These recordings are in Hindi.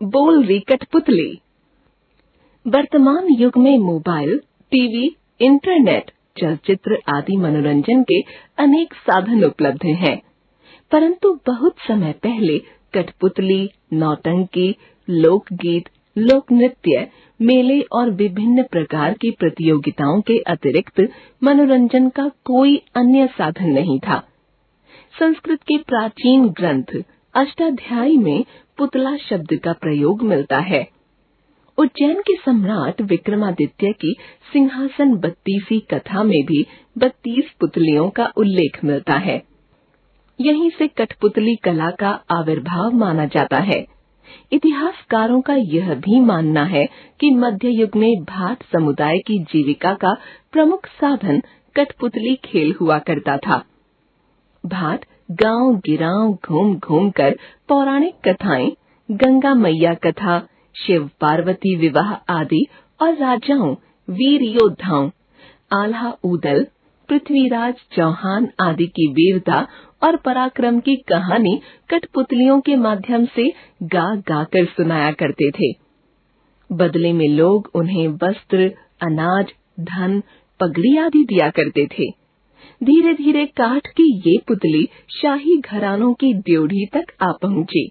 बोल रही कठपुतली। वर्तमान युग में मोबाइल, टीवी, इंटरनेट, चलचित्र आदि मनोरंजन के अनेक साधन उपलब्ध हैं, परंतु बहुत समय पहले कठपुतली, नौटंकी, लोकगीत, लोक नृत्य, मेले और विभिन्न प्रकार की प्रतियोगिताओं के अतिरिक्त मनोरंजन का कोई अन्य साधन नहीं था। संस्कृत के प्राचीन ग्रंथ अष्टाध्यायी में पुतला शब्द का प्रयोग मिलता है। उज्जैन के सम्राट विक्रमादित्य की सिंहासन 32 कथा में भी 32 पुतलियों का उल्लेख मिलता है। यहीं से कठपुतली कला का आविर्भाव माना जाता है। इतिहासकारों का यह भी मानना है कि मध्य युग में भाट समुदाय की जीविका का प्रमुख साधन कठपुतली खेल हुआ करता था। भाट गांव गिरांव घूम घूम कर पौराणिक कथाएं, गंगा मैया कथा, शिव पार्वती विवाह आदि और राजाओं, वीर योद्धाओं, आल्हा ऊदल, पृथ्वीराज चौहान आदि की वीरता और पराक्रम की कहानी कठपुतलियों के माध्यम से गा गा कर सुनाया करते थे। बदले में लोग उन्हें वस्त्र, अनाज, धन, पगड़ी आदि दिया करते थे। धीरे धीरे काठ की ये पुतली शाही घरानों की ड्योढ़ी तक आ पहुंची।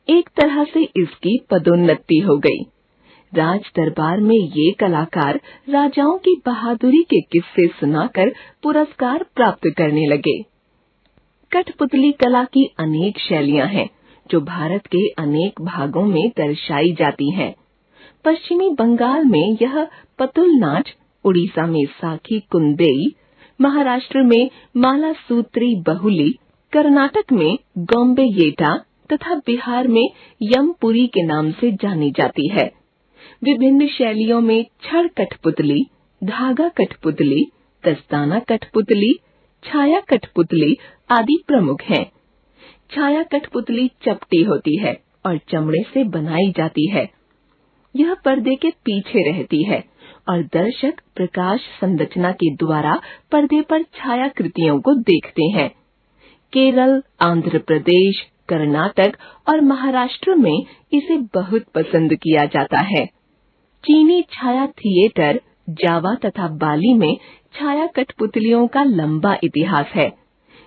एक तरह से इसकी पदोन्नति हो गई। राज दरबार में ये कलाकार राजाओं की बहादुरी के किस्से सुनाकर पुरस्कार प्राप्त करने लगे। कठपुतली कला की अनेक शैलियां हैं, जो भारत के अनेक भागों में दर्शाई जाती हैं। पश्चिमी बंगाल में यह पतुल नाच, उड़ीसा में साखी कुंदेई, महाराष्ट्र में माला सूत्री बहुली, कर्नाटक में गोम्बे येटा तथा बिहार में यमपुरी के नाम से जानी जाती है। विभिन्न शैलियों में छड़ कठपुतली, धागा कठपुतली, दस्ताना कठपुतली, छाया कठपुतली आदि प्रमुख हैं। छाया कठपुतली चपटी होती है और चमड़े से बनाई जाती है। यह पर्दे के पीछे रहती है और दर्शक प्रकाश संरचना के द्वारा पर्दे पर छायाकृतियों को देखते हैं। केरल, आंध्र प्रदेश, कर्नाटक और महाराष्ट्र में इसे बहुत पसंद किया जाता है। चीनी छाया थिएटर, जावा तथा बाली में छाया कठपुतलियों का लंबा इतिहास है।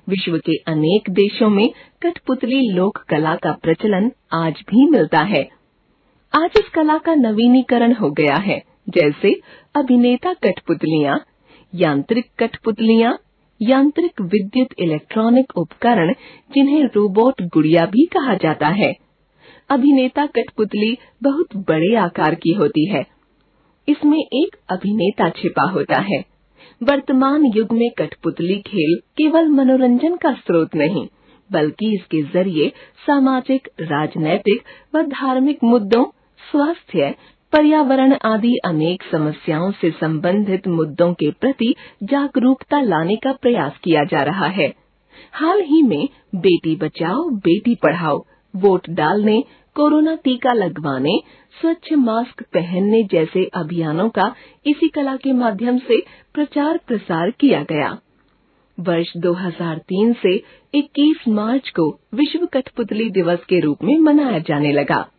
विश्व के अनेक देशों में कठपुतली लोक कला का प्रचलन आज भी मिलता है। आज इस कला का नवीनीकरण हो गया है, जैसे अभिनेता कठपुतलियां, यांत्रिक कठपुतलियां, यांत्रिक विद्युत इलेक्ट्रॉनिक उपकरण जिन्हें रोबोट गुड़िया भी कहा जाता है। अभिनेता कठपुतली बहुत बड़े आकार की होती है। इसमें एक अभिनेता छिपा होता है। वर्तमान युग में कठपुतली खेल केवल मनोरंजन का स्रोत नहीं, बल्कि इसके जरिए सामाजिक, राजनैतिक व धार्मिक मुद्दों, स्वास्थ्य, पर्यावरण आदि अनेक समस्याओं से संबंधित मुद्दों के प्रति जागरूकता लाने का प्रयास किया जा रहा है। हाल ही में बेटी बचाओ, बेटी पढ़ाओ, वोट डालने, कोरोना टीका लगवाने, स्वच्छ मास्क पहनने जैसे अभियानों का इसी कला के माध्यम से प्रचार प्रसार किया गया। वर्ष 2003 से 21 मार्च को विश्व कठपुतली दिवस के रूप में मनाया जाने लगा।